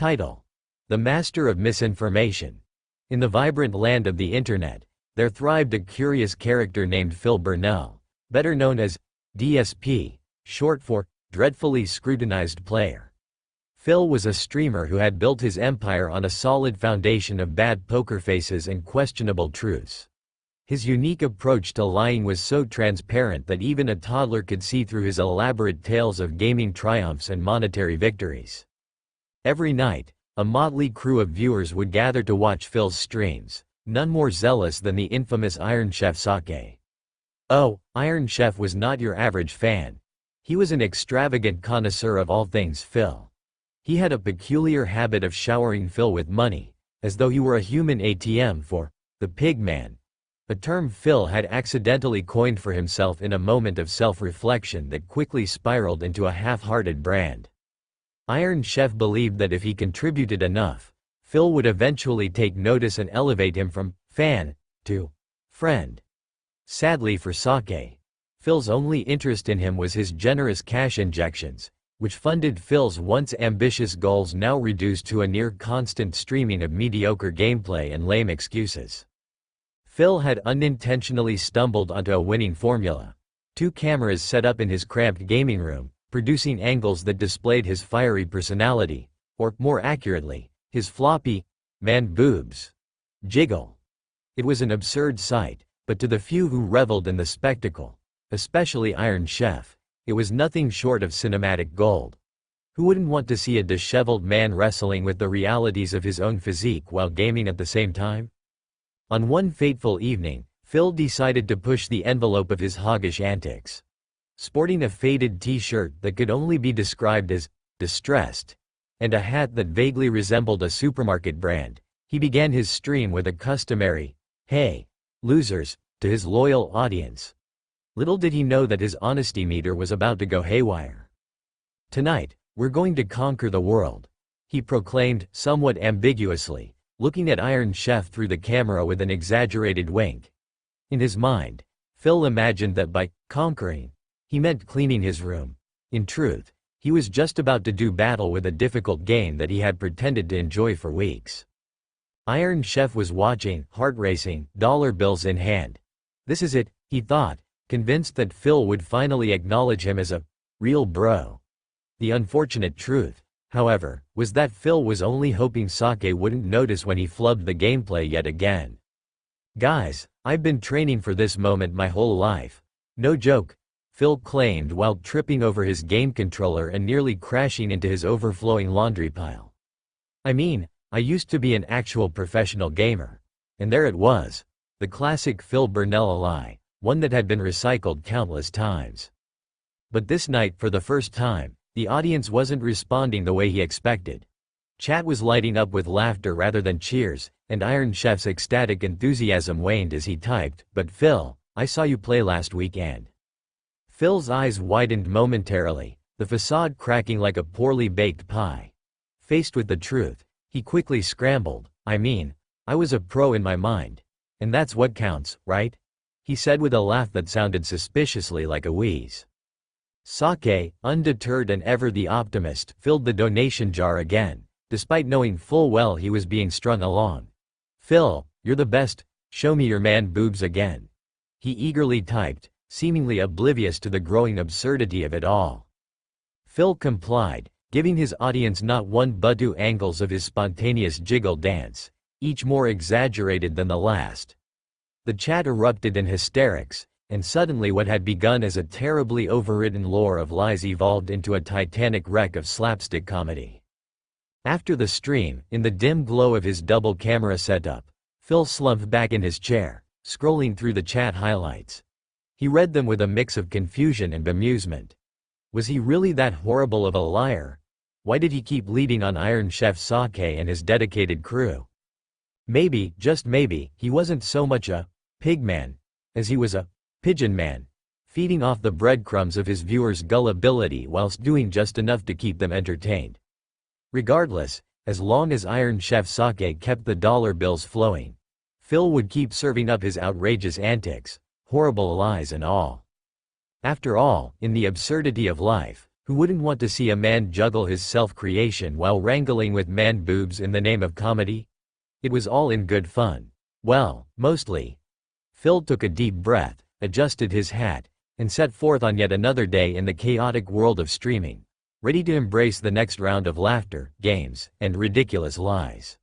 Title: The Master of Misinformation. In the vibrant land of the internet, there thrived a curious character named Phil Burnell, better known as DSP, short for Dreadfully Scrutinized Player. Phil was a streamer who had built his empire on a solid foundation of bad poker faces and questionable truths. His unique approach to lying was so transparent that even a toddler could see through his elaborate tales of gaming triumphs and monetary victories. Every night, a motley crew of viewers would gather to watch Phil's streams, none more zealous than the infamous Iron Chef Sake. Oh, Iron Chef was not your average fan. He was an extravagant connoisseur of all things Phil. He had a peculiar habit of showering Phil with money, as though he were a human ATM for the pig man, a term Phil had accidentally coined for himself in a moment of self-reflection that quickly spiraled into a half-hearted brand. Iron Chef believed that if he contributed enough, Phil would eventually take notice and elevate him from fan to friend. Sadly for Sake, Phil's only interest in him was his generous cash injections, which funded Phil's once ambitious goals, now reduced to a near-constant streaming of mediocre gameplay and lame excuses. Phil had unintentionally stumbled onto a winning formula: 2 cameras set up in his cramped gaming room, producing angles that displayed his fiery personality, or, more accurately, his floppy, man boobs. Jiggle. It was an absurd sight, but to the few who reveled in the spectacle, especially Iron Chef, it was nothing short of cinematic gold. Who wouldn't want to see a disheveled man wrestling with the realities of his own physique while gaming at the same time? On one fateful evening, Phil decided to push the envelope of his hoggish antics. Sporting a faded t-shirt that could only be described as distressed, and a hat that vaguely resembled a supermarket brand, he began his stream with a customary, "Hey, losers," to his loyal audience. Little did he know that his honesty meter was about to go haywire. "Tonight, we're going to conquer the world," he proclaimed, somewhat ambiguously, looking at Iron Chef through the camera with an exaggerated wink. In his mind, Phil imagined that by conquering, he meant cleaning his room. In truth, he was just about to do battle with a difficult game that he had pretended to enjoy for weeks. Iron Chef was watching, heart racing, dollar bills in hand. This is it, he thought, convinced that Phil would finally acknowledge him as a real bro. The unfortunate truth, however, was that Phil was only hoping Sake wouldn't notice when he flubbed the gameplay yet again. "Guys, I've been training for this moment my whole life. No joke," Phil claimed while tripping over his game controller and nearly crashing into his overflowing laundry pile. "I mean, I used to be an actual professional gamer." And there it was, the classic Phil Burnell lie, one that had been recycled countless times. But this night, for the first time, the audience wasn't responding the way he expected. Chat was lighting up with laughter rather than cheers, and Iron Chef's ecstatic enthusiasm waned as he typed, "But Phil, I saw you play last weekend." Phil's eyes widened momentarily, the facade cracking like a poorly baked pie. Faced with the truth, he quickly scrambled, "I mean, I was a pro in my mind. And that's what counts, right?" he said with a laugh that sounded suspiciously like a wheeze. Sake, undeterred and ever the optimist, filled the donation jar again, despite knowing full well he was being strung along. "Phil, you're the best, show me your man boobs again," he eagerly typed, seemingly oblivious to the growing absurdity of it all. Phil complied, giving his audience not one but 2 angles of his spontaneous jiggle dance, each more exaggerated than the last. The chat erupted in hysterics, and suddenly what had begun as a terribly overwritten lore of lies evolved into a titanic wreck of slapstick comedy. After the stream, in the dim glow of his double camera setup, Phil slumped back in his chair, scrolling through the chat highlights. He read them with a mix of confusion and bemusement. Was he really that horrible of a liar? Why did he keep leading on Iron Chef Sake and his dedicated crew? Maybe, just maybe, he wasn't so much a pig man as he was a pigeon man, feeding off the breadcrumbs of his viewers' gullibility whilst doing just enough to keep them entertained. Regardless, as long as Iron Chef Sake kept the dollar bills flowing, Phil would keep serving up his outrageous antics, horrible lies and all. After all, in the absurdity of life, Who wouldn't want to see a man juggle his self-creation while wrangling with man boobs in the name of comedy? It was all in good fun. Well, mostly. Phil took a deep breath, adjusted his hat, and set forth on yet another day in the chaotic world of streaming, ready to embrace the next round of laughter, games, and ridiculous lies.